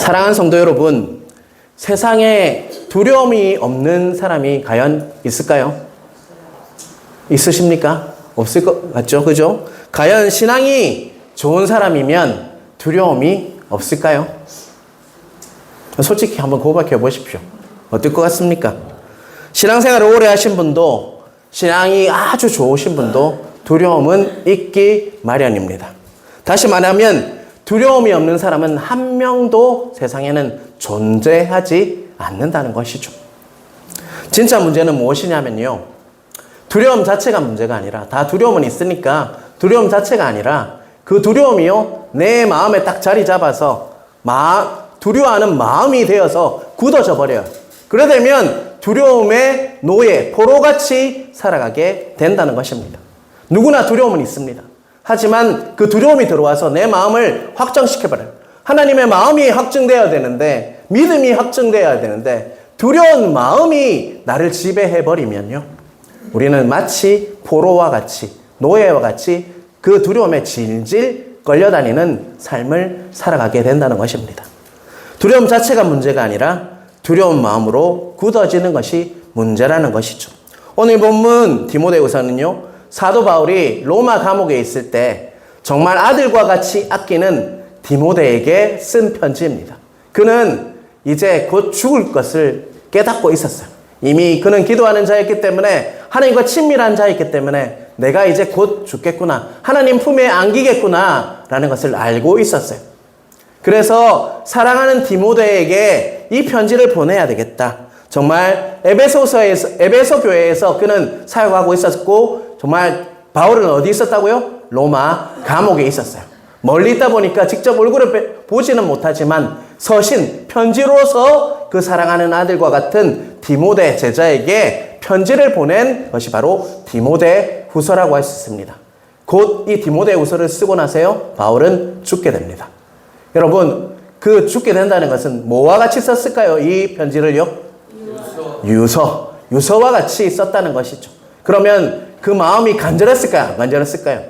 사랑하는 성도 여러분, 세상에 두려움이 없는 사람이 과연 있을까요? 있으십니까? 없을 것 같죠? 그죠? 과연 신앙이 좋은 사람이면 두려움이 없을까요? 솔직히 한번 고백해 보십시오. 어떨 것 같습니까? 신앙생활을 오래 하신 분도, 신앙이 아주 좋으신 분도 두려움은 있기 마련입니다. 다시 말하면 두려움이 없는 사람은 한 명도 세상에는 존재하지 않는다는 것이죠. 진짜 문제는 무엇이냐면요, 두려움 자체가 문제가 아니라, 다 두려움은 있으니까 두려움 자체가 아니라 그 두려움이요, 내 마음에 딱 자리 잡아서 두려워하는 마음이 되어서 굳어져 버려요. 그래 되면 두려움의 노예, 포로같이 살아가게 된다는 것입니다. 누구나 두려움은 있습니다. 하지만 그 두려움이 들어와서 내 마음을 확정시켜버려요. 하나님의 마음이 확증되어야 되는데, 믿음이 확증되어야 되는데, 두려운 마음이 나를 지배해버리면요, 우리는 마치 포로와 같이, 노예와 같이 그 두려움에 질질 끌려다니는 삶을 살아가게 된다는 것입니다. 두려움 자체가 문제가 아니라 두려운 마음으로 굳어지는 것이 문제라는 것이죠. 오늘 본문 디모데후서는요, 사도 바울이 로마 감옥에 있을 때 정말 아들과 같이 아끼는 디모데에게 쓴 편지입니다. 그는 이제 곧 죽을 것을 깨닫고 있었어요. 이미 그는 기도하는 자였기 때문에, 하나님과 친밀한 자였기 때문에 내가 이제 곧 죽겠구나, 하나님 품에 안기겠구나 라는 것을 알고 있었어요. 그래서 사랑하는 디모데에게 이 편지를 보내야 되겠다. 정말 에베소 교회에서 그는 사역하고 있었고, 정말 바울은 어디 있었다고요? 로마 감옥에 있었어요. 멀리 있다 보니까 직접 얼굴을 보지는 못하지만 서신, 편지로서 그 사랑하는 아들과 같은 디모데 제자에게 편지를 보낸 것이 바로 디모데 후서라고 할 수 있습니다. 곧 이 디모데 후서를 쓰고 나서요, 바울은 죽게 됩니다. 여러분, 그 죽게 된다는 것은 뭐와 같이 썼을까요? 이 편지를요? 유서와 같이 썼다는 것이죠. 그러면 그 마음이 간절했을까요? 안 간절했을까요?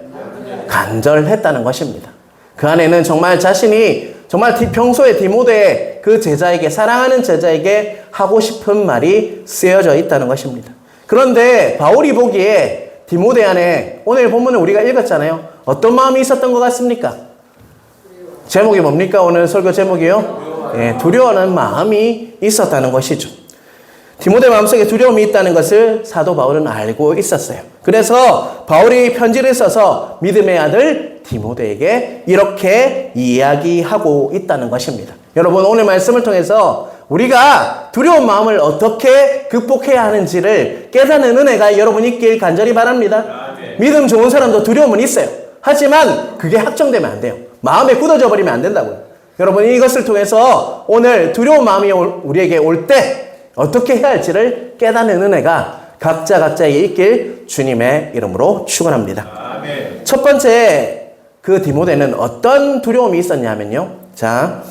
간절했다는 것입니다. 그 안에는 정말 자신이 정말 평소에 디모데 그 제자에게, 사랑하는 제자에게 하고 싶은 말이 쓰여져 있다는 것입니다. 그런데 바울이 보기에 디모데 안에, 오늘 본문을 우리가 읽었잖아요. 어떤 마음이 있었던 것 같습니까? 제목이 뭡니까? 오늘 설교 제목이요? 네, 두려워하는 마음이 있었다는 것이죠. 디모데 마음속에 두려움이 있다는 것을 사도 바울은 알고 있었어요. 그래서 바울이 편지를 써서 믿음의 아들 디모데에게 이렇게 이야기하고 있다는 것입니다. 여러분, 오늘 말씀을 통해서 우리가 두려운 마음을 어떻게 극복해야 하는지를 깨닫는 은혜가 여러분 있길 간절히 바랍니다. 믿음 좋은 사람도 두려움은 있어요. 하지만 그게 확정되면 안 돼요. 마음에 굳어져 버리면 안 된다고요. 여러분, 이것을 통해서 오늘 두려운 마음이 우리에게 올 때 어떻게 해야 할지를 깨닫는 은혜가 각자에게 있길 주님의 이름으로 축원합니다. 아멘. 첫 번째, 그 디모데는 어떤 두려움이 있었냐면요, 자,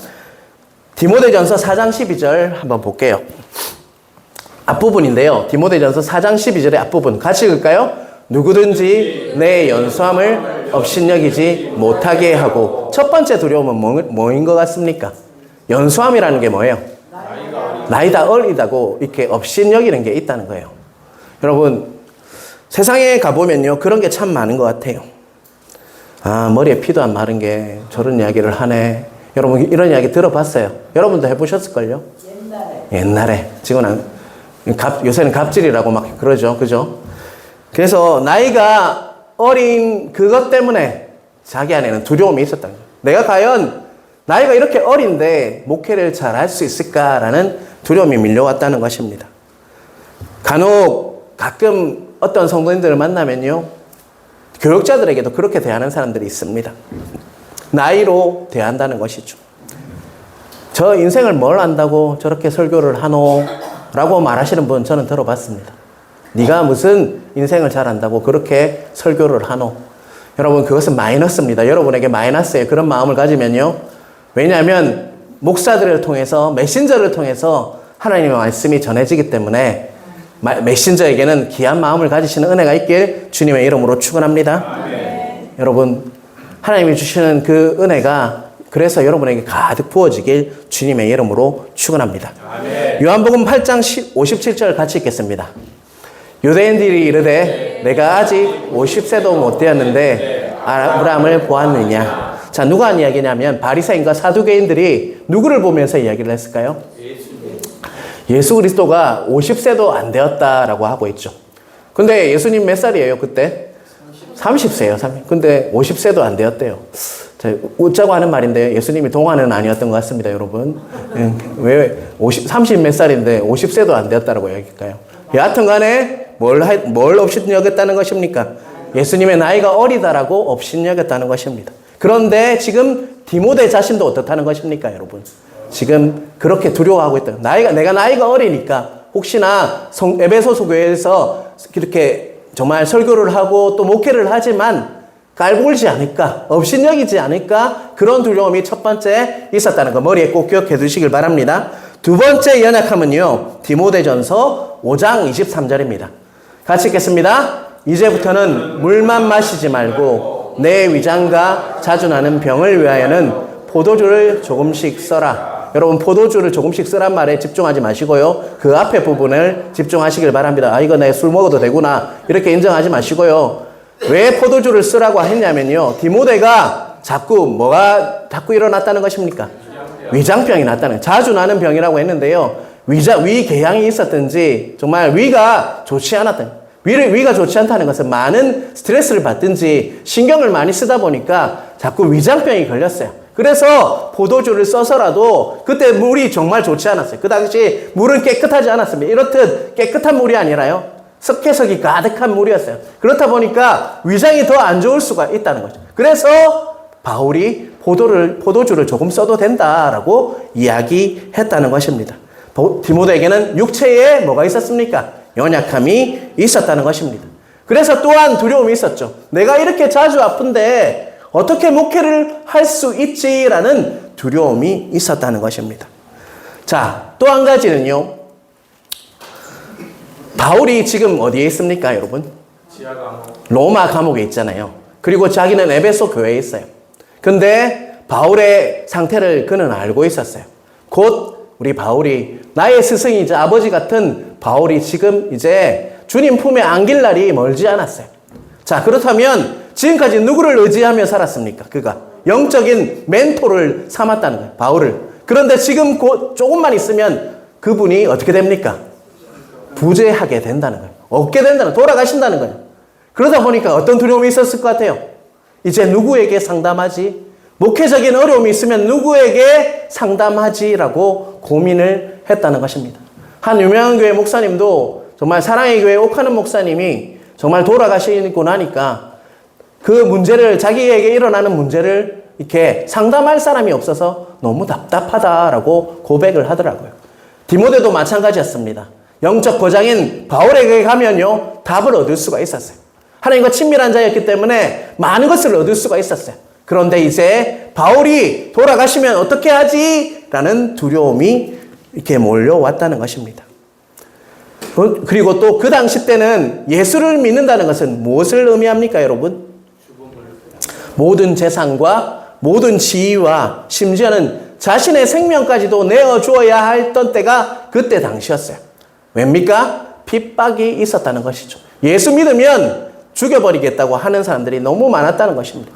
디모데전서 4장 12절 한번 볼게요. 앞부분인데요, 디모데전서 4장 12절의 앞부분 같이 읽을까요? 누구든지 내 연소함을 업신여기지 못하게 하고. 첫 번째 두려움은 뭐인 것 같습니까? 연소함이라는 게 뭐예요? 나이가 어리다고 이렇게 업신여기는 게 있다는 거예요. 여러분, 세상에 가보면요, 그런 게 참 많은 것 같아요. 아, 머리에 피도 안 마른 게 저런 이야기를 하네. 여러분, 이런 이야기 들어봤어요? 여러분도 해보셨을걸요? 옛날에. 지금은 요새는 갑질이라고 막 그러죠. 그죠? 그래서 나이가 어린 그것 때문에 자기 안에는 두려움이 있었다는 거예요. 내가 과연 나이가 이렇게 어린데 목회를 잘 할 수 있을까라는 두려움이 밀려왔다는 것입니다. 간혹 가끔 어떤 성도님들을 만나면요, 교육자들에게도 그렇게 대하는 사람들이 있습니다. 나이로 대한다는 것이죠. 저 인생을 뭘 안다고 저렇게 설교를 하노? 라고 말하시는 분 저는 들어봤습니다. 네가 무슨 인생을 잘 안다고 그렇게 설교를 하노? 여러분, 그것은 마이너스입니다. 여러분에게 마이너스예요. 그런 마음을 가지면요. 왜냐하면 목사들을 통해서, 메신저를 통해서 하나님의 말씀이 전해지기 때문에 메신저에게는 귀한 마음을 가지시는 은혜가 있길 주님의 이름으로 축원합니다. 아멘. 여러분, 하나님이 주시는 그 은혜가 그래서 여러분에게 가득 부어지길 주님 주님의 이름으로 축원합니다. 요한복음 8장 57절 같이 읽겠습니다. 유대인들이 이르되 내가 아직 50세도 못 되었는데 아브라함을 보았느냐. 자, 누가 한 이야기냐면 바리새인과 사두개인들이 누구를 보면서 이야기를 했을까요? 예수 그리스도가 50세도 안 되었다라고 하고 있죠. 근데 예수님 몇 살이에요 그때? 30세예요. 근데 50세도 안 되었대요. 웃자고 하는 말인데 예수님이 동안은 아니었던 것 같습니다, 여러분. 왜 30 몇 살인데 50세도 안 되었다라고 이야기할까요? 여하튼 간에 뭘 업신여겼다는 것입니까? 예수님의 나이가 어리다라고 업신여겼다는 것입니다. 그런데 지금 디모데 자신도 어떻다는 것입니까, 여러분? 지금 그렇게 두려워하고 있다. 내가 나이가 어리니까 혹시나 에베소서 교회에서 이렇게 정말 설교를 하고 또 목회를 하지만 깔보지 않을까, 업신여기지 않을까, 그런 두려움이 첫 번째 있었다는 거 머리에 꼭 기억해 두시길 바랍니다. 두 번째 연약함은요, 디모데전서 5장 23절입니다. 같이 읽겠습니다. 이제부터는 물만 마시지 말고 내 위장과 자주 나는 병을 위하여는 포도주를 조금씩 써라. 여러분, 포도주를 조금씩 쓰란 말에 집중하지 마시고요, 그 앞에 부분을 집중하시길 바랍니다. 이거 내가 술 먹어도 되구나 이렇게 인정하지 마시고요. 왜 포도주를 쓰라고 했냐면요, 디모데가 자꾸 일어났다는 것입니까? 위장병이 났다는, 자주 나는 병이라고 했는데요, 위궤양이 있었든지 정말 위가 좋지 않았던, 위가 좋지 않다는 것은 많은 스트레스를 받든지 신경을 많이 쓰다 보니까 자꾸 위장병이 걸렸어요. 그래서 포도주를 써서라도, 그때 물이 정말 좋지 않았어요. 그 당시 물은 깨끗하지 않았습니다. 이렇듯 깨끗한 물이 아니라요, 석회석이 가득한 물이었어요. 그렇다 보니까 위장이 더 안 좋을 수가 있다는 거죠. 그래서 바울이 포도주를 조금 써도 된다라고 이야기했다는 것입니다. 디모데에게는 육체에 뭐가 있었습니까? 연약함이 있었다는 것입니다. 그래서 또한 두려움이 있었죠. 내가 이렇게 자주 아픈데 어떻게 목회를 할 수 있지라는 두려움이 있었다는 것입니다. 자, 또 한 가지는요, 바울이 지금 어디에 있습니까, 여러분? 로마 감옥에 있잖아요. 그리고 자기는 에베소 교회에 있어요. 근데 바울의 상태를 그는 알고 있었어요. 곧 우리 바울이, 나의 스승이자 아버지 같은 바울이 지금 이제 주님 품에 안길 날이 멀지 않았어요. 자, 그렇다면 지금까지 누구를 의지하며 살았습니까? 그가 영적인 멘토를 삼았다는 거예요, 바울을. 그런데 지금 조금만 있으면 그분이 어떻게 됩니까? 부재하게 된다는 거예요. 없게 된다는, 돌아가신다는 거예요. 그러다 보니까 어떤 두려움이 있었을 것 같아요? 이제 누구에게 상담하지? 목회적인 어려움이 있으면 누구에게 상담하지라고 고민을 했다는 것입니다. 한 유명한 교회 목사님도, 정말 사랑의 교회 옥하는 목사님이 정말 돌아가시고 나니까 그 문제를, 자기에게 일어나는 문제를 이렇게 상담할 사람이 없어서 너무 답답하다라고 고백을 하더라고요. 디모데도 마찬가지였습니다. 영적 거장인 바울에게 가면요, 답을 얻을 수가 있었어요. 하나님과 친밀한 자였기 때문에 많은 것을 얻을 수가 있었어요. 그런데 이제 바울이 돌아가시면 어떻게 하지? 라는 두려움이 이렇게 몰려왔다는 것입니다. 그리고 또 그 당시 때는 예수를 믿는다는 것은 무엇을 의미합니까, 여러분? 모든 재산과 모든 지위와 심지어는 자신의 생명까지도 내어주어야 했던 때가 그때 당시였어요. 왜입니까? 핍박이 있었다는 것이죠. 예수 믿으면 죽여버리겠다고 하는 사람들이 너무 많았다는 것입니다.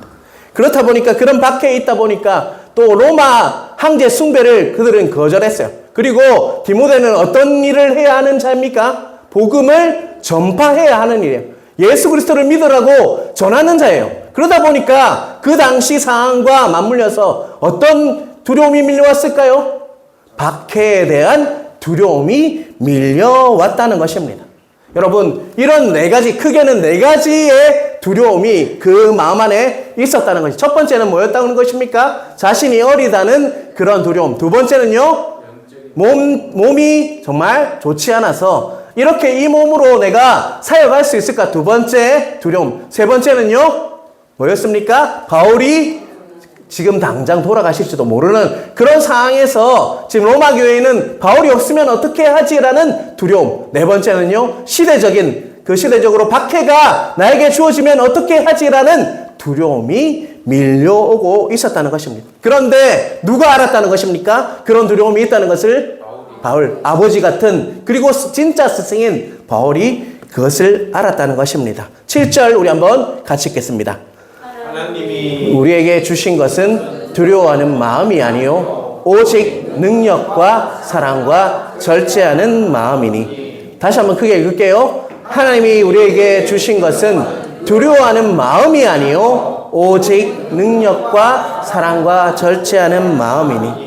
그렇다 보니까, 그런 박해에 있다 보니까 또 로마 황제 숭배를 그들은 거절했어요. 그리고 디모데는 어떤 일을 해야 하는 자입니까? 복음을 전파해야 하는 일이에요. 예수 그리스도를 믿으라고 전하는 자예요. 그러다 보니까 그 당시 상황과 맞물려서 어떤 두려움이 밀려왔을까요? 박해에 대한 두려움이 밀려왔다는 것입니다. 여러분, 이런 크게는 네 가지의 두려움이 그 마음 안에 있었다는 것이, 첫 번째는 뭐였다는 것입니까? 자신이 어리다는 그런 두려움. 두 번째는요, 몸이 정말 좋지 않아서 이렇게 이 몸으로 내가 사역할 수 있을까? 두 번째 두려움. 세 번째는요, 뭐였습니까? 바울이 지금 당장 돌아가실지도 모르는 그런 상황에서 지금 로마 교회는 바울이 없으면 어떻게 하지라는 두려움. 네 번째는요, 시대적으로 박해가 나에게 주어지면 어떻게 하지라는 두려움이 밀려오고 있었다는 것입니다. 그런데 누가 알았다는 것입니까? 그런 두려움이 있다는 것을 바울, 아버지 같은 그리고 진짜 스승인 바울이 그것을 알았다는 것입니다. 7절 우리 한번 같이 읽겠습니다. 하나님이 우리에게 주신 것은 두려워하는 마음이 아니요 오직 능력과 사랑과 절제하는 마음이니. 다시 한번 크게 읽을게요. 하나님이 우리에게 주신 것은 두려워하는 마음이 아니요 오직 능력과 사랑과 절제하는 마음이니.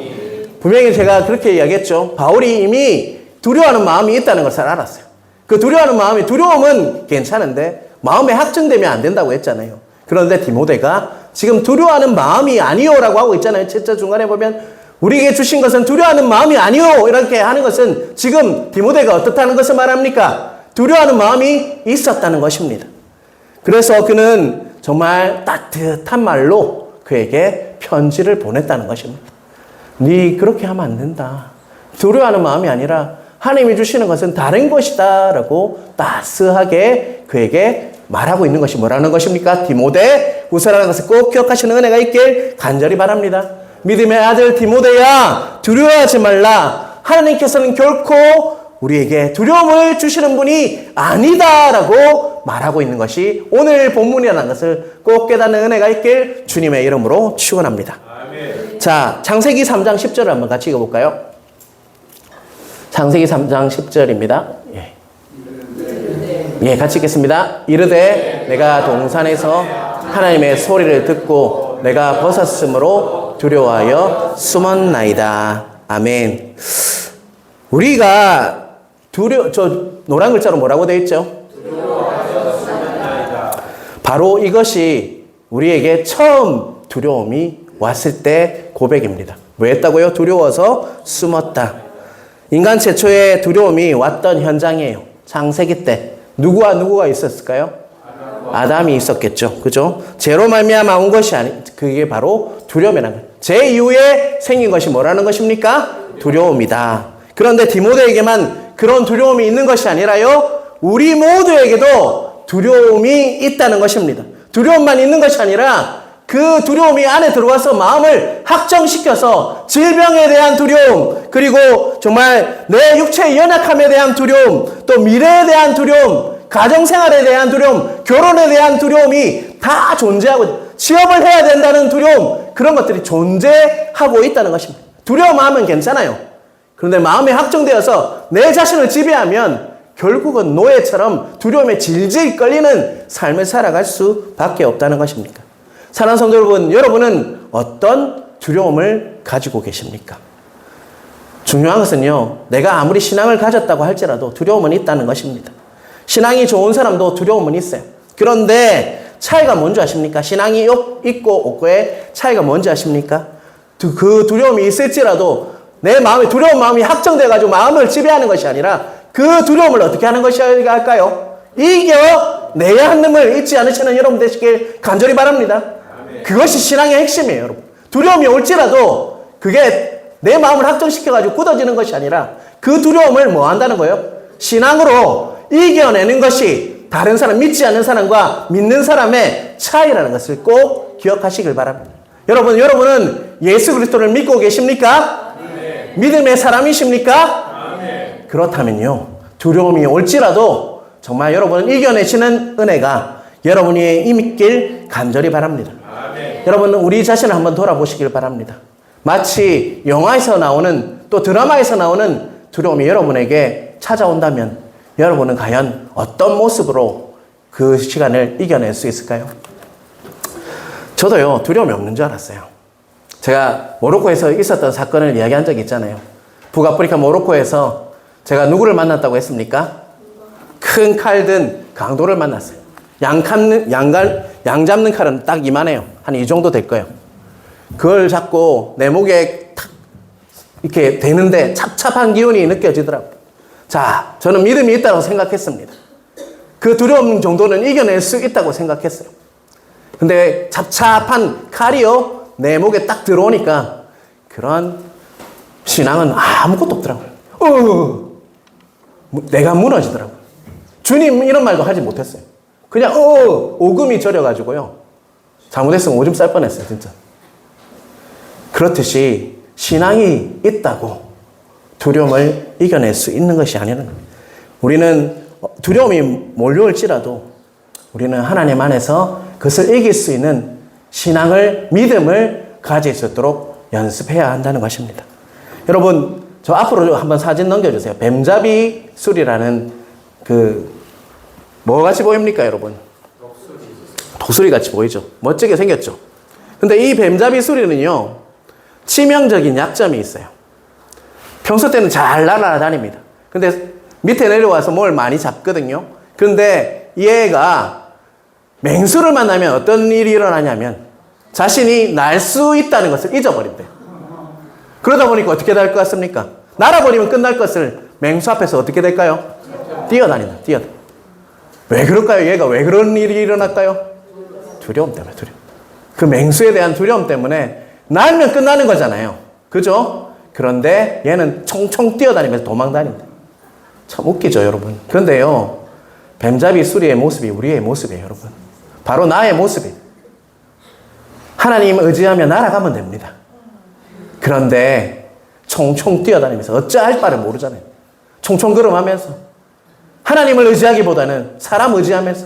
분명히 제가 그렇게 이야기했죠. 바울이 이미 두려워하는 마음이 있다는 것을 알았어요. 그 두려워하는 마음이, 두려움은 괜찮은데 마음에 확정되면 안 된다고 했잖아요. 그런데 디모데가 지금 두려워하는 마음이 아니요라고 하고 있잖아요. 7절 중간에 보면 우리에게 주신 것은 두려워하는 마음이 아니요 이렇게 하는 것은 지금 디모데가 어떻다는 것을 말합니까? 두려워하는 마음이 있었다는 것입니다. 그래서 그는 정말 따뜻한 말로 그에게 편지를 보냈다는 것입니다. 네 그렇게 하면 안 된다. 두려워하는 마음이 아니라 하나님이 주시는 것은 다른 것이다 라고 따스하게 그에게 말하고 있는 것이 뭐라는 것입니까? 디모데 후서라는 것을 꼭 기억하시는 은혜가 있길 간절히 바랍니다. 믿음의 아들 디모데야, 두려워하지 말라. 하나님께서는 결코 우리에게 두려움을 주시는 분이 아니다라고 말하고 있는 것이 오늘 본문이라는 것을 꼭 깨닫는 은혜가 있길 주님의 이름으로 축원합니다. 아멘. 자, 창세기 3장 10절을 한번 같이 읽어볼까요? 창세기 3장 10절입니다. 예, 같이 읽겠습니다. 이르되 내가 동산에서 하나님의 소리를 듣고 내가 벗었으므로 두려워하여 숨었나이다. 아멘. 우리가 저 노란 글자로 뭐라고 되어 있죠? 바로 이것이 우리에게 처음 두려움이 왔을 때 고백입니다. 왜 했다고요? 두려워서 숨었다. 인간 최초의 두려움이 왔던 현장이에요. 창세기 때 누구가 있었을까요? 아담이 있었겠죠. 그죠? 죄로 말미암아 온 것이 그게 바로 두려움이라는 거예요. 죄 이후에 생긴 것이 뭐라는 것입니까? 두려움이다. 그런데 디모데에게만 그런 두려움이 있는 것이 아니라요, 우리 모두에게도 두려움이 있다는 것입니다. 두려움만 있는 것이 아니라 그 두려움이 안에 들어와서 마음을 확정시켜서 질병에 대한 두려움, 그리고 정말 내 육체의 연약함에 대한 두려움, 또 미래에 대한 두려움, 가정생활에 대한 두려움, 결혼에 대한 두려움이 다 존재하고, 취업을 해야 된다는 두려움, 그런 것들이 존재하고 있다는 것입니다. 두려움하면 괜찮아요. 그런데 마음에 확정되어서 내 자신을 지배하면 결국은 노예처럼 두려움에 질질 끌리는 삶을 살아갈 수밖에 없다는 것입니다. 사랑하는 성도 여러분, 여러분은 어떤 두려움을 가지고 계십니까? 중요한 것은요, 내가 아무리 신앙을 가졌다고 할지라도 두려움은 있다는 것입니다. 신앙이 좋은 사람도 두려움은 있어요. 그런데 차이가 뭔지 아십니까? 신앙이 있고 없고의 차이가 뭔지 아십니까? 그 두려움이 있을지라도 내 마음에 두려운 마음이 확정돼가지고 마음을 지배하는 것이 아니라 그 두려움을 어떻게 하는 것이 할까요? 이겨내야 함을 잊지 않으시는 여러분 되시길 간절히 바랍니다. 그것이 신앙의 핵심이에요, 여러분. 두려움이 올지라도 그게 내 마음을 확정시켜가지고 굳어지는 것이 아니라 그 두려움을 뭐 한다는 거예요? 신앙으로 이겨내는 것이 다른 사람, 믿지 않는 사람과 믿는 사람의 차이라는 것을 꼭 기억하시길 바랍니다. 여러분은 예수 그리스도를 믿고 계십니까? 네. 믿음의 사람이십니까? 네. 그렇다면요, 두려움이 올지라도 정말 여러분은 이겨내시는 은혜가 여러분이 임길 간절히 바랍니다. 네. 여러분은 우리 자신을 한번 돌아보시길 바랍니다. 마치 영화에서 나오는, 또 드라마에서 나오는 두려움이 여러분에게 찾아온다면 여러분은 과연 어떤 모습으로 그 시간을 이겨낼 수 있을까요? 저도요, 두려움이 없는 줄 알았어요. 제가 모로코에서 있었던 사건을 이야기한 적이 있잖아요. 북아프리카 모로코에서 제가 누구를 만났다고 했습니까? 큰 칼 든 강도를 만났어요. 양 잡는 칼은 딱 이만해요. 한 이 정도 될 거예요. 그걸 잡고 내 목에 탁 이렇게 대는데 찹찹한 기운이 느껴지더라고요. 자, 저는 믿음이 있다고 생각했습니다. 그 두려움 정도는 이겨낼 수 있다고 생각했어요. 근데 찹찹한 칼이요, 내 목에 딱 들어오니까 그런 신앙은 아무것도 없더라고요. 내가 무너지더라고요. 주님 이런 말도 하지 못했어요. 그냥 오금이 저려가지고요. 잘못했으면 오줌 쌀 뻔했어요, 진짜. 그렇듯이 신앙이 있다고 두려움을 이겨낼 수 있는 것이 아니라는 거예요. 우리는 두려움이 몰려올지라도 우리는 하나님 안에서 그것을 이길 수 있는 신앙을, 믿음을 가질 수 있도록 연습해야 한다는 것입니다. 여러분, 저 앞으로 한번 사진 넘겨주세요. 뱀잡이 술이라는 뭐 같이 보입니까, 여러분? 독수리 같이 보이죠? 멋지게 생겼죠? 근데 이 뱀잡이 수리는요, 치명적인 약점이 있어요. 평소 때는 잘 날아다닙니다. 근데 밑에 내려와서 뭘 많이 잡거든요. 근데 얘가 맹수를 만나면 어떤 일이 일어나냐면 자신이 날 수 있다는 것을 잊어버린대요. 그러다 보니까 어떻게 될 것 같습니까? 날아버리면 끝날 것을 맹수 앞에서 어떻게 될까요? 뛰어다닌다. 왜 그럴까요? 얘가 왜 그런 일이 일어날까요? 두려움 때문에, 두려움. 그 맹수에 대한 두려움 때문에 날면 끝나는 거잖아요. 그죠? 그런데 얘는 총총 뛰어다니면서 도망다닌다. 참 웃기죠, 여러분. 그런데요, 뱀잡이 수리의 모습이 우리의 모습이에요, 여러분. 바로 나의 모습이에요. 하나님 의지하며 날아가면 됩니다. 그런데 총총 뛰어다니면서 어찌할 바를 모르잖아요. 총총 걸음하면서 하나님을 의지하기보다는 사람 의지하면서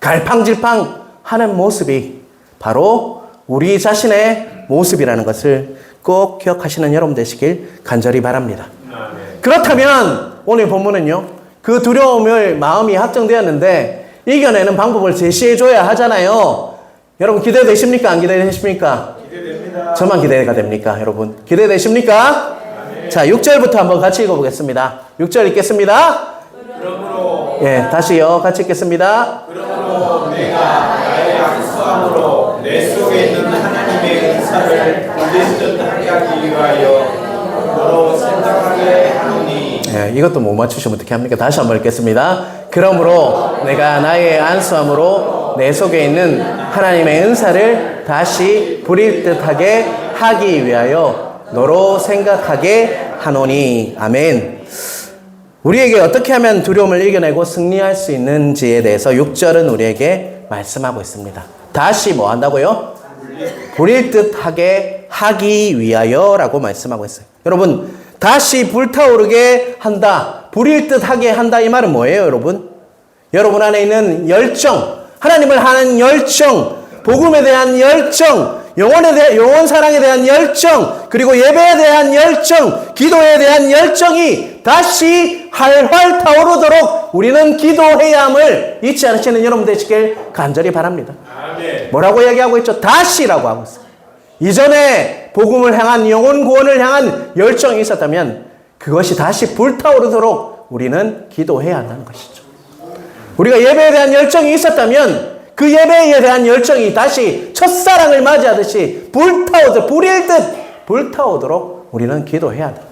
갈팡질팡 하는 모습이 바로 우리 자신의 모습이라는 것을 꼭 기억하시는 여러분 되시길 간절히 바랍니다. 그렇다면 오늘 본문은요, 그 두려움을 마음이 확정되었는데 이겨내는 방법을 제시해줘야 하잖아요. 여러분 기대되십니까? 안 기대되십니까? 기대됩니다. 저만 기대가 됩니까? 여러분 기대되십니까? 자, 6절부터 한번 같이 읽어보겠습니다. 6절 읽겠습니다. 그러므로 다시요. 같이 읽겠습니다. 그러므로 내가 나의 안수함으로 내 속에 있는 하나님의 은사를 불릴듯하게 하기 위하여 너로 생각하게 하노니. 이것도 못 맞추시면 어떻게 합니까? 다시 한번 읽겠습니다. 그러므로 내가 나의 안수함으로 내 속에 있는 하나님의 은사를 다시 부릴 듯하게 하기 위하여 너로 생각하게 하노니. 아멘. 우리에게 어떻게 하면 두려움을 이겨내고 승리할 수 있는지에 대해서 6절은 우리에게 말씀하고 있습니다. 다시 뭐 한다고요? 부릴 듯하게 하기 위하여 라고 말씀하고 있어요. 여러분, 다시 불타오르게 한다, 부릴 듯하게 한다, 이 말은 뭐예요, 여러분? 여러분 안에 있는 열정, 하나님을 하는 열정, 복음에 대한 열정, 영혼 사랑에 대한 열정, 그리고 예배에 대한 열정, 기도에 대한 열정이 다시 활활 타오르도록 우리는 기도해야 함을 잊지 않으시는 여러분 되시길 간절히 바랍니다. 아멘. 뭐라고 얘기하고 있죠? 다시라고 하고 있어요. 이전에 복음을 향한, 영혼 구원을 향한 열정이 있었다면 그것이 다시 불타오르도록 우리는 기도해야 한다는 것이죠. 우리가 예배에 대한 열정이 있었다면 그 예배에 대한 열정이 다시 첫사랑을 맞이하듯이 불일 듯 불타오도록 우리는 기도해야 한다.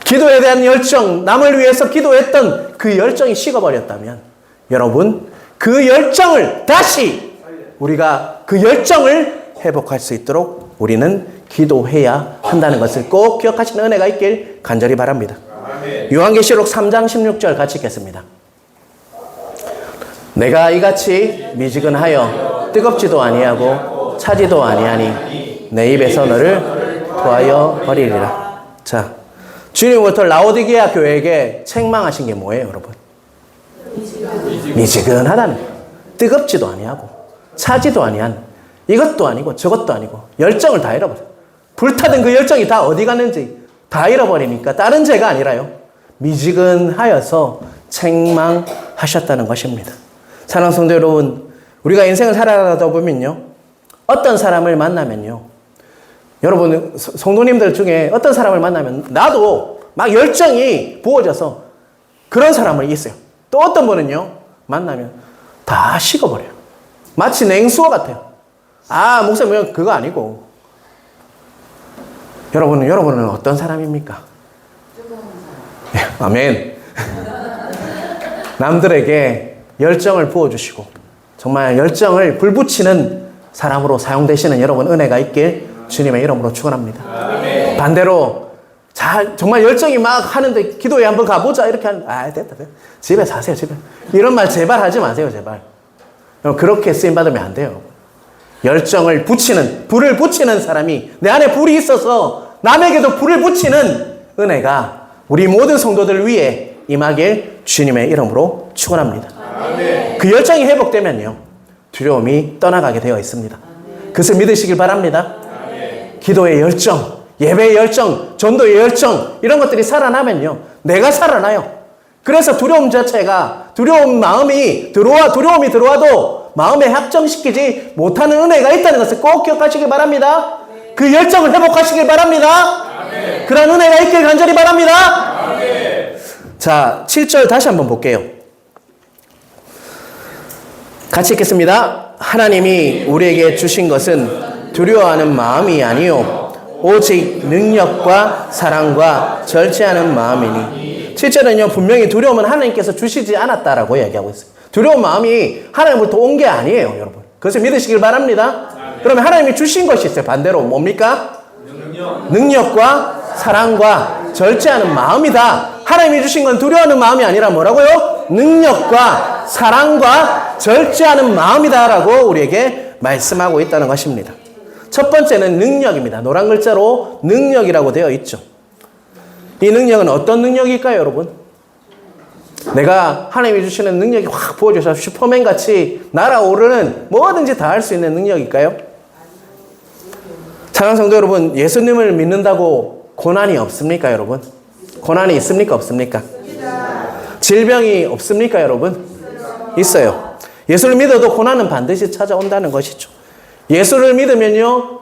기도에 대한 열정, 남을 위해서 기도했던 그 열정이 식어버렸다면 여러분, 그 열정을 다시 우리가 그 열정을 회복할 수 있도록 우리는 기도해야 한다는 것을 꼭 기억하시는 은혜가 있길 간절히 바랍니다. 요한계시록 3장 16절 같이 읽겠습니다. 내가 이같이 미지근하여 뜨겁지도 아니하고 차지도 아니하니 내 입에서 너를 토하여 버리리라. 자, 주님부터 라오디게아 교회에게 책망하신 게 뭐예요, 여러분? 미지근하다는 거예요. 뜨겁지도 아니하고 차지도 아니한, 이것도 아니고 저것도 아니고 열정을 다 잃어버려요. 불타던 그 열정이 다 어디 갔는지 다 잃어버리니까 다른 죄가 아니라요, 미지근하여서 책망하셨다는 것입니다. 사랑하는 성도 여러분, 우리가 인생을 살아가다 보면요, 어떤 사람을 만나면요, 여러분 성도님들 중에 어떤 사람을 만나면 나도 막 열정이 부어져서 그런 사람을 있어요. 또 어떤 분은요, 만나면 다 식어버려요. 마치 냉수어 같아요. 아, 목사님 그거 아니고. 여러분은 어떤 사람입니까? 네, 아멘. 남들에게 열정을 부어주시고 정말 열정을 불붙이는 사람으로 사용되시는 여러분 은혜가 있길 주님의 이름으로 축원합니다. 아멘. 반대로 정말 열정이 막 하는데 기도회 한번 가보자 이렇게 하는, 됐다. 집에 사세요, 집에. 이런 말 제발 하지 마세요, 제발. 그렇게 쓰임받으면 안 돼요. 열정을 붙이는, 불을 붙이는 사람이, 내 안에 불이 있어서 남에게도 불을 붙이는 은혜가 우리 모든 성도들 위해 임하길 주님의 이름으로 축원합니다. 그 열정이 회복되면요, 두려움이 떠나가게 되어 있습니다. 그것을 믿으시길 바랍니다. 기도의 열정, 예배의 열정, 전도의 열정, 이런 것들이 살아나면요, 내가 살아나요. 그래서 두려움 자체가, 두려움이 들어와도 마음에 확정시키지 못하는 은혜가 있다는 것을 꼭 기억하시길 바랍니다. 그 열정을 회복하시길 바랍니다. 그런 은혜가 있길 간절히 바랍니다. 자, 7절 다시 한번 볼게요. 같이 읽겠습니다. 하나님이 우리에게 주신 것은 두려워하는 마음이 아니요 오직 능력과 사랑과 절제하는 마음이니. 7절은요, 분명히 두려움은 하나님께서 주시지 않았다라고 이야기하고 있어요. 두려운 마음이 하나님으로부터 온 게 아니에요, 여러분. 그것을 믿으시길 바랍니다. 그러면 하나님이 주신 것이 있어요. 반대로 뭡니까? 능력과 사랑과 절제하는 마음이다. 하나님이 주신 건 두려워하는 마음이 아니라 뭐라고요? 능력과 사랑과 절제하는 마음이다라고 우리에게 말씀하고 있다는 것입니다. 첫 번째는 능력입니다. 노란 글자로 능력이라고 되어 있죠. 이 능력은 어떤 능력일까요, 여러분? 내가 하나님이 주시는 능력이 확 부어져서 슈퍼맨같이 날아오르는 뭐든지 다 할 수 있는 능력일까요? 사랑하는 성도 여러분, 예수님을 믿는다고 고난이 없습니까, 여러분? 고난이 있습니까, 없습니까? 질병이 없습니까, 여러분? 있어요. 예수를 믿어도 고난은 반드시 찾아온다는 것이죠. 예수를 믿으면요,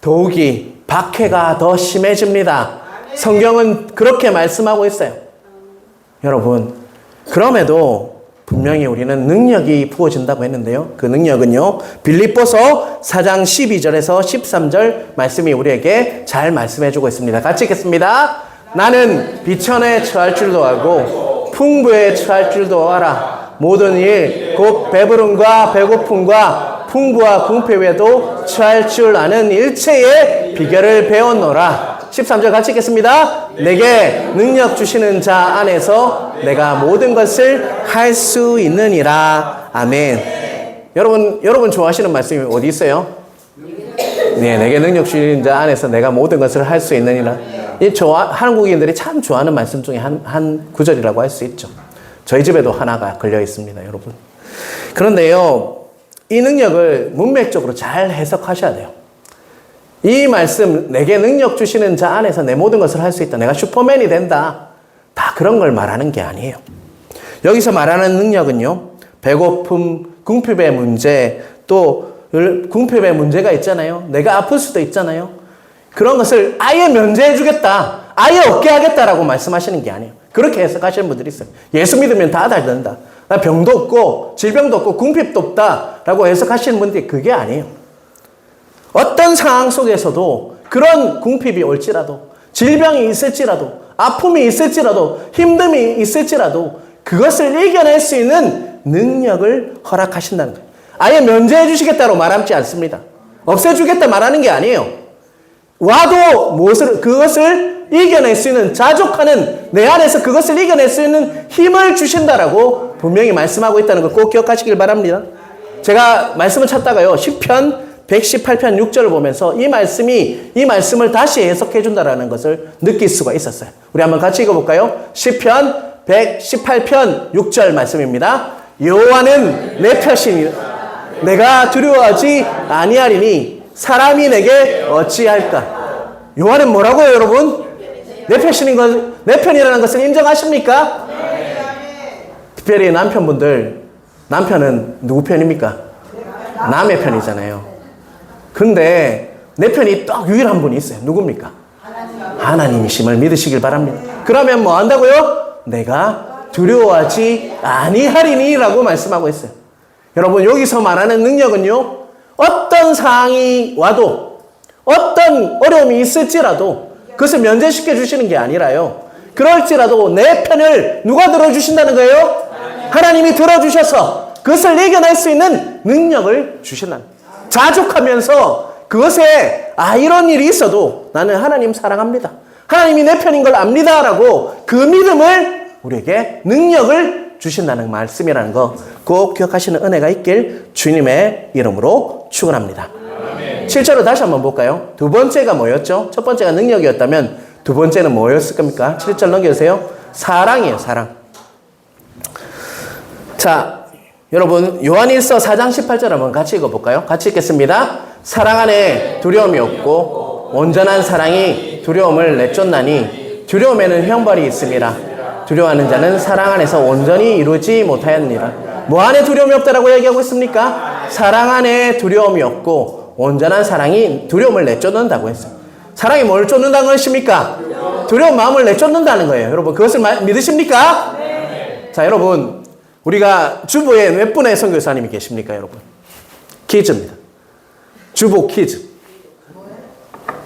더욱이 박해가 더 심해집니다. 성경은 그렇게 말씀하고 있어요. 여러분, 그럼에도 분명히 우리는 능력이 부어진다고 했는데요. 그 능력은요, 빌립보서 4장 12절에서 13절 말씀이 우리에게 잘 말씀해주고 있습니다. 같이 읽겠습니다. 나는 비천에 처할 줄도 알고 풍부에 처할 줄도 알아. 모든 일, 곧 배부름과 배고픔과 풍부와 궁핍에도 처할 줄 아는 일체의 비결을 배웠노라. 13절 같이 읽겠습니다. 내게 능력 주시는 자 안에서 내가 모든 것을 할 수 있느니라. 아멘. 여러분 좋아하시는 말씀이 어디 있어요? 네, 내게 능력 주시는 자 안에서 내가 모든 것을 할 수 있느니라. 한국인들이 참 좋아하는 말씀 중에 한 구절이라고 할 수 있죠. 저희 집에도 하나가 걸려 있습니다, 여러분. 그런데요, 이 능력을 문맥적으로 잘 해석하셔야 돼요. 이 말씀, 내게 능력 주시는 자 안에서 내 모든 것을 할 수 있다. 내가 슈퍼맨이 된다. 다 그런 걸 말하는 게 아니에요. 여기서 말하는 능력은요, 배고픔, 궁핍의 문제, 또 궁핍의 문제가 있잖아요. 내가 아플 수도 있잖아요. 그런 것을 아예 면제해 주겠다. 아예 없게 하겠다라고 말씀하시는 게 아니에요. 그렇게 해석하시는 분들이 있어요. 예수 믿으면 다 잘 된다. 나 병도 없고 질병도 없고 궁핍도 없다라고 해석하시는 분들이 그게 아니에요. 어떤 상황 속에서도 그런 궁핍이 올지라도, 질병이 있을지라도, 아픔이 있을지라도, 힘듦이 있을지라도 그것을 이겨낼 수 있는 능력을 허락하신다는 거예요. 아예 면제해 주시겠다고 말하지 않습니다. 없애주겠다 말하는 게 아니에요. 와도 그것을 이겨낼 수 있는, 자족하는, 내 안에서 그것을 이겨낼 수 있는 힘을 주신다라고 분명히 말씀하고 있다는 걸 꼭 기억하시길 바랍니다. 제가 말씀을 찾다가요, 시편 118편 6절을 보면서 이 말씀을 다시 해석해 준다라는 것을 느낄 수가 있었어요. 우리 한번 같이 읽어볼까요? 시편 118편 6절 말씀입니다. 여호와는 내 표시니 내가 두려워하지 아니하리니 사람이 내게 어찌할까? 여호와는 뭐라고요, 여러분? 내 편이라는 것을 인정하십니까? 특별히 남편은 누구 편입니까? 남의 편이잖아요. 근데 내 편이 딱 유일한 분이 있어요. 누굽니까? 하나님이심을 믿으시길 바랍니다. 그러면 뭐 한다고요? 내가 두려워하지 아니하리니 라고 말씀하고 있어요. 여러분, 여기서 말하는 능력은요, 어떤 상황이 와도, 어떤 어려움이 있을지라도 그것을 면제시켜 주시는 게 아니라요, 그럴지라도 내 편을 누가 들어주신다는 거예요? 하나님이 들어주셔서 그것을 이겨낼 수 있는 능력을 주신다는 거예요. 자족하면서 그것에 이런 일이 있어도 나는 하나님 사랑합니다, 하나님이 내 편인 걸 압니다라고 그 믿음을 우리에게 능력을 주신다는 말씀이라는 거 꼭 기억하시는 은혜가 있길 주님의 이름으로 축원합니다. 7절로 다시 한번 볼까요? 두 번째가 뭐였죠? 첫 번째가 능력이었다면 두 번째는 뭐였을 겁니까? 7절 넘겨주세요. 사랑이에요, 사랑. 자, 여러분 요한일서 4장 18절 한번 같이 읽어볼까요? 같이 읽겠습니다. 사랑 안에 두려움이 없고 온전한 사랑이 두려움을 내쫓나니 두려움에는 형벌이 있음이라. 두려워하는 자는 사랑 안에서 온전히 이루지 못하였느니라. 뭐 안에 두려움이 없다라고 얘기하고 있습니까? 사랑 안에 두려움이 없고 온전한 사랑이 두려움을 내쫓는다고 했어요. 사랑이 뭘 쫓는다는 것입니까? 두려운 마음을 내쫓는다는 거예요. 여러분 그것을 믿으십니까? 자, 여러분 우리가 주보에 몇 분의 선교사님이 계십니까, 여러분? 퀴즈입니다. 주보 퀴즈.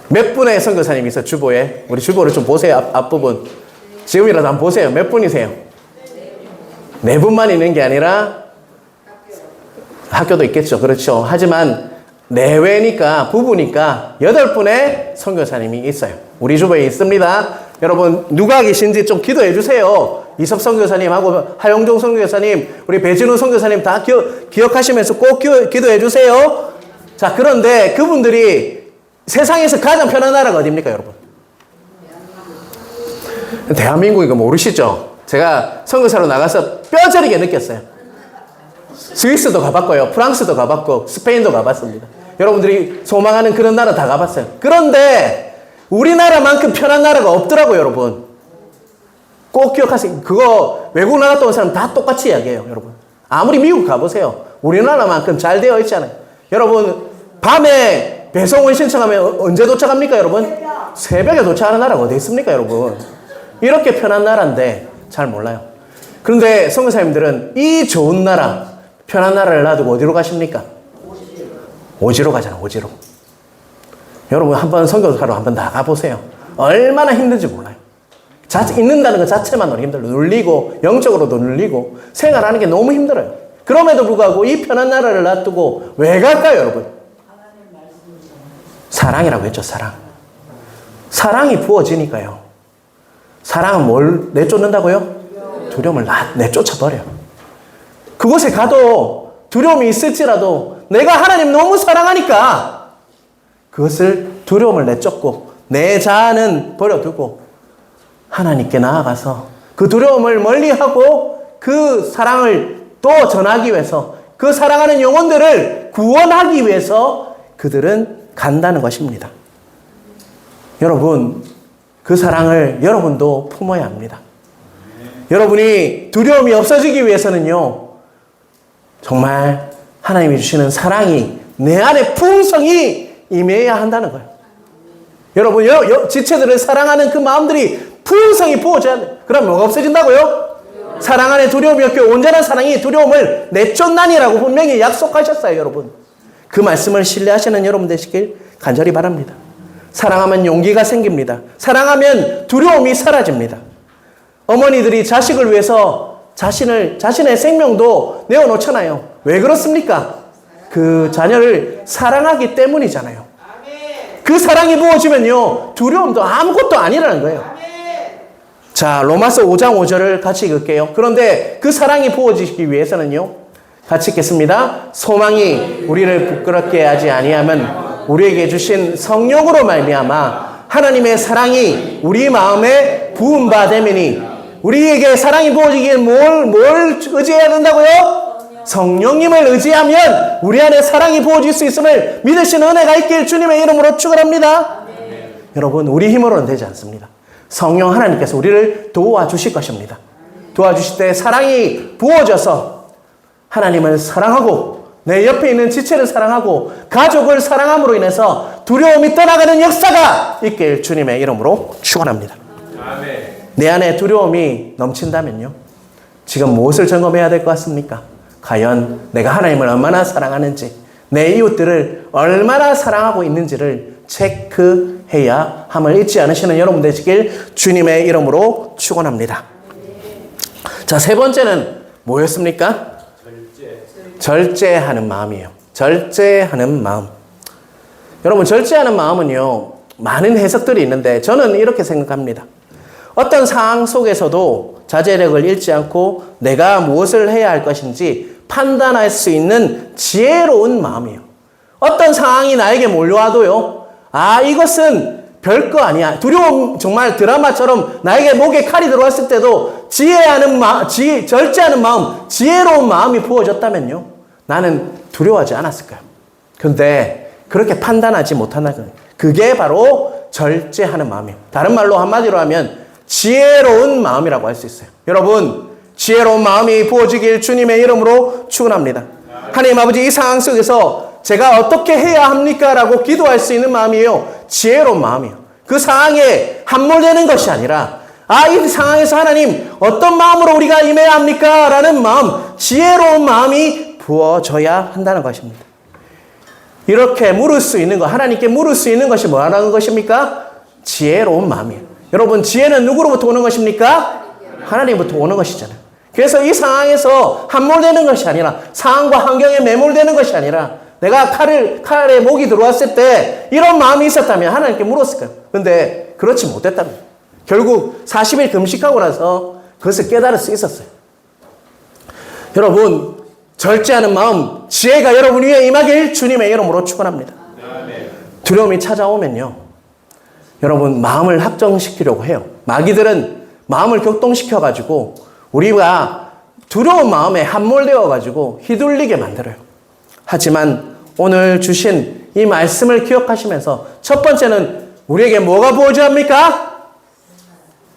몇 분의 선교사님이 있어, 주보에? 우리 주보를 좀 보세요, 앞부분. 지금이라도 한번 보세요. 몇 분이세요? 네 분만 있는 게 아니라 학교도 있겠죠. 그렇죠. 하지만 내외니까, 부부니까 8분의 선교사님이 있어요. 우리 주보에 있습니다. 여러분 누가 계신지 좀 기도해 주세요. 이섭 선교사님하고 하영종 선교사님, 우리 배진우 선교사님 다 기억하시면서 꼭 기도해 주세요. 자, 그런데 그분들이 세상에서 가장 편한 나라가 어디입니까, 여러분? 대한민국 이거 모르시죠? 제가 선교사로 나가서 뼈저리게 느꼈어요. 스위스도 가봤고요, 프랑스도 가봤고, 스페인도 가봤습니다. 여러분들이 소망하는 그런 나라 다 가봤어요. 그런데 우리나라만큼 편한 나라가 없더라고요, 여러분. 꼭 기억하세요. 그거 외국 나갔다 온 사람 다 똑같이 이야기해요, 여러분. 아무리 미국 가보세요. 우리나라만큼 잘 되어 있잖아요. 여러분 밤에 배송을 신청하면 언제 도착합니까, 여러분? 새벽에 도착하는 나라가 어디 있습니까, 여러분? 이렇게 편한 나라인데 잘 몰라요. 그런데 선교사님들은 이 좋은 나라, 편한 나라를 놔두고 어디로 가십니까? 오지로 가잖아, 오지로. 여러분 한번 선교사로 한번 나가보세요. 얼마나 힘든지 몰라요. 있는다는 것 자체만으로 힘들어요. 눌리고 영적으로도 눌리고 생활하는 게 너무 힘들어요. 그럼에도 불구하고 이 편한 나라를 놔두고 왜 갈까요, 여러분? 사랑이라고 했죠, 사랑. 사랑이 부어지니까요. 사랑은 뭘 내쫓는다고요? 두려움을 내쫓아버려요. 그곳에 가도 두려움이 있을지라도 내가 하나님 너무 사랑하니까 그것을 두려움을 내쫓고 내 자아는 버려두고 하나님께 나아가서 그 두려움을 멀리하고 그 사랑을 또 전하기 위해서 그 사랑하는 영혼들을 구원하기 위해서 그들은 간다는 것입니다. 여러분 그 사랑을 여러분도 품어야 합니다. 여러분이 두려움이 없어지기 위해서는요, 정말 하나님이 주시는 사랑이 내 안에 풍성히 임해야 한다는 거예요. 여러분 지체들을 사랑하는 그 마음들이 풍성히 부어져야 돼요. 그럼 뭐가 없어진다고요? 사랑 안에 두려움이 없게 온전한 사랑이 두려움을 내쫓나니라고 분명히 약속하셨어요, 여러분. 그 말씀을 신뢰하시는 여러분 되시길 간절히 바랍니다. 사랑하면 용기가 생깁니다. 사랑하면 두려움이 사라집니다. 어머니들이 자식을 위해서 자신의 생명도 내어놓잖아요. 왜 그렇습니까? 그 자녀를 사랑하기 때문이잖아요. 그 사랑이 부어지면요, 두려움도 아무것도 아니라는 거예요. 자, 로마서 5장 5절을 같이 읽을게요. 그런데 그 사랑이 부어지기 위해서는요, 같이 읽겠습니다. 소망이 우리를 부끄럽게 하지 아니하면 우리에게 주신 성령으로 말미암아 하나님의 사랑이 우리 마음에 부은 바 되매니, 우리에게 사랑이 부어지기에 뭘 의지해야 된다고요? 성령님을 의지하면 우리 안에 사랑이 부어질 수 있음을 믿으시는 은혜가 있길 주님의 이름으로 축원합니다. 여러분 우리 힘으로는 되지 않습니다. 성령 하나님께서 우리를 도와주실 것입니다. 도와주실 때 사랑이 부어져서 하나님을 사랑하고 내 옆에 있는 지체를 사랑하고 가족을 사랑함으로 인해서 두려움이 떠나가는 역사가 있길 주님의 이름으로 축원합니다. 내 안에 두려움이 넘친다면요, 지금 무엇을 점검해야 될 것 같습니까? 과연 내가 하나님을 얼마나 사랑하는지, 내 이웃들을 얼마나 사랑하고 있는지를 체크해야 함을 잊지 않으시는 여러분 되시길 주님의 이름으로 축원합니다. 자, 세 번째는 뭐였습니까? 절제하는 마음이에요. 절제하는 마음. 여러분 절제하는 마음은요, 많은 해석들이 있는데 저는 이렇게 생각합니다. 어떤 상황 속에서도 자제력을 잃지 않고 내가 무엇을 해야 할 것인지 판단할 수 있는 지혜로운 마음이에요. 어떤 상황이 나에게 몰려와도요. 아, 이것은 별거 아니야. 두려움, 정말 드라마처럼 나에게 목에 칼이 들어왔을 때도 절제하는 마음, 지혜로운 마음이 부어졌다면요. 나는 두려워하지 않았을 거예요. 근데 그렇게 판단하지 못한다는 거예요. 그게 바로 절제하는 마음이에요. 다른 말로 한마디로 하면 지혜로운 마음이라고 할 수 있어요. 여러분, 지혜로운 마음이 부어지길 주님의 이름으로 축원합니다. 하나님 아버지, 이 상황 속에서 제가 어떻게 해야 합니까? 라고 기도할 수 있는 마음이에요. 지혜로운 마음이에요. 그 상황에 함몰되는 것이 아니라 이 상황에서 하나님 어떤 마음으로 우리가 임해야 합니까? 라는 마음, 지혜로운 마음이 부어져야 한다는 것입니다. 이렇게 물을 수 있는 것, 하나님께 물을 수 있는 것이 뭐라는 것입니까? 지혜로운 마음이에요. 여러분, 지혜는 누구로부터 오는 것입니까? 하나님부터 오는 것이잖아요. 그래서 이 상황에서 함몰되는 것이 아니라, 상황과 환경에 매몰되는 것이 아니라, 내가 칼에 목이 들어왔을 때 이런 마음이 있었다면 하나님께 물었을 거예요. 근데 그렇지 못했다면 결국 40일 금식하고 나서 그것을 깨달을 수 있었어요. 여러분, 절제하는 마음, 지혜가 여러분 위에 임하길 주님의 이름으로 축원합니다. 두려움이 찾아오면요, 여러분 마음을 확정시키려고 해요. 마귀들은 마음을 격동시켜가지고 우리가 두려운 마음에 함몰되어가지고 휘둘리게 만들어요. 하지만 오늘 주신 이 말씀을 기억하시면서 첫 번째는 우리에게 뭐가 부어져야 합니까?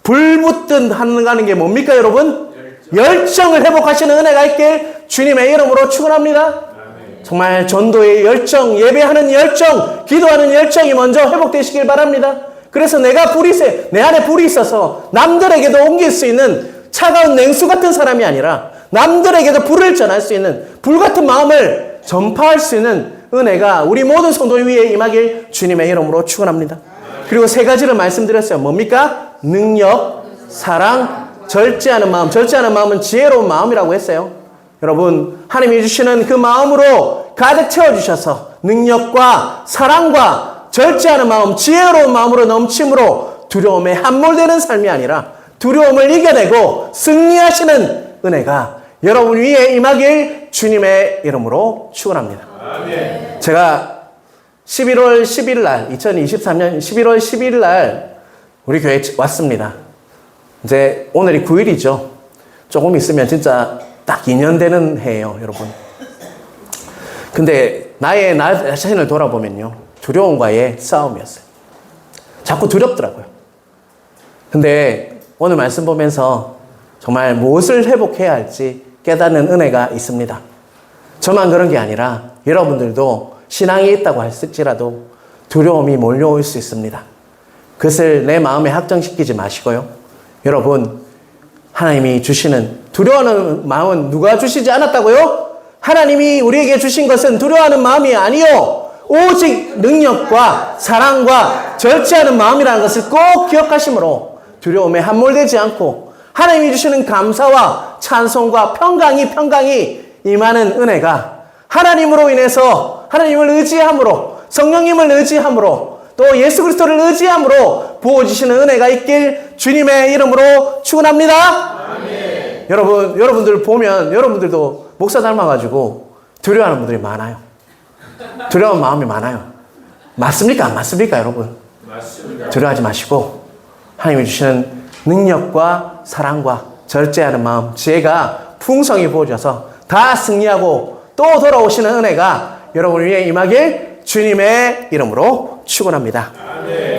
불붙든 하는 게 뭡니까, 여러분? 열정을 회복하시는 은혜가 있길 주님의 이름으로 축원합니다. 정말 전도의 열정, 예배하는 열정, 기도하는 열정이 먼저 회복되시길 바랍니다. 그래서 내 안에 불이 있어서 남들에게도 옮길 수 있는 차가운 냉수 같은 사람이 아니라 남들에게도 불을 전할 수 있는 불 같은 마음을 전파할 수 있는 은혜가 우리 모든 성도 위에 임하길 주님의 이름으로 축원합니다. 그리고 세 가지를 말씀드렸어요. 뭡니까? 능력, 사랑, 절제하는 마음. 절제하는 마음은 지혜로운 마음이라고 했어요. 여러분, 하나님이 주시는 그 마음으로 가득 채워주셔서 능력과 사랑과 절제하는 마음, 지혜로운 마음으로 넘침으로 두려움에 함몰되는 삶이 아니라 두려움을 이겨내고 승리하시는 은혜가 여러분 위에 임하길 주님의 이름으로 축원합니다. 아멘. 제가 11월 10일 날, 2023년 11월 10일 날 우리 교회에 왔습니다. 이제 오늘이 9일이죠. 조금 있으면 진짜 딱 2년 되는 해예요, 여러분. 근데 나 자신을 돌아보면요, 두려움과의 싸움이었어요. 자꾸 두렵더라고요. 근데 오늘 말씀 보면서 정말 무엇을 회복해야 할지 깨닫는 은혜가 있습니다. 저만 그런 게 아니라 여러분들도 신앙이 있다고 할지라도 두려움이 몰려올 수 있습니다. 그것을 내 마음에 확정시키지 마시고요. 여러분, 하나님이 주시는 두려워하는 마음은 누가 주시지 않았다고요? 하나님이 우리에게 주신 것은 두려워하는 마음이 아니요, 오직 능력과 사랑과 절제하는 마음이라는 것을 꼭 기억하심으로 두려움에 함몰되지 않고 하나님이 주시는 감사와 찬송과 평강이 임하는 은혜가 하나님으로 인해서 하나님을 의지함으로, 성령님을 의지함으로, 또 예수 그리스도를 의지함으로 부어주시는 은혜가 있길 주님의 이름으로 축원합니다. 아멘. 여러분들 보면 여러분들도 목사 닮아가지고 두려워하는 분들이 많아요. 두려운 마음이 많아요. 맞습니까? 안 맞습니까, 여러분? 맞습니다. 두려워하지 마시고 하나님이 주시는 능력과 사랑과 절제하는 마음, 지혜가 풍성히 부어져서 다 승리하고 또 돌아오시는 은혜가 여러분 위에 임하길 주님의 이름으로 축원합니다. 아멘.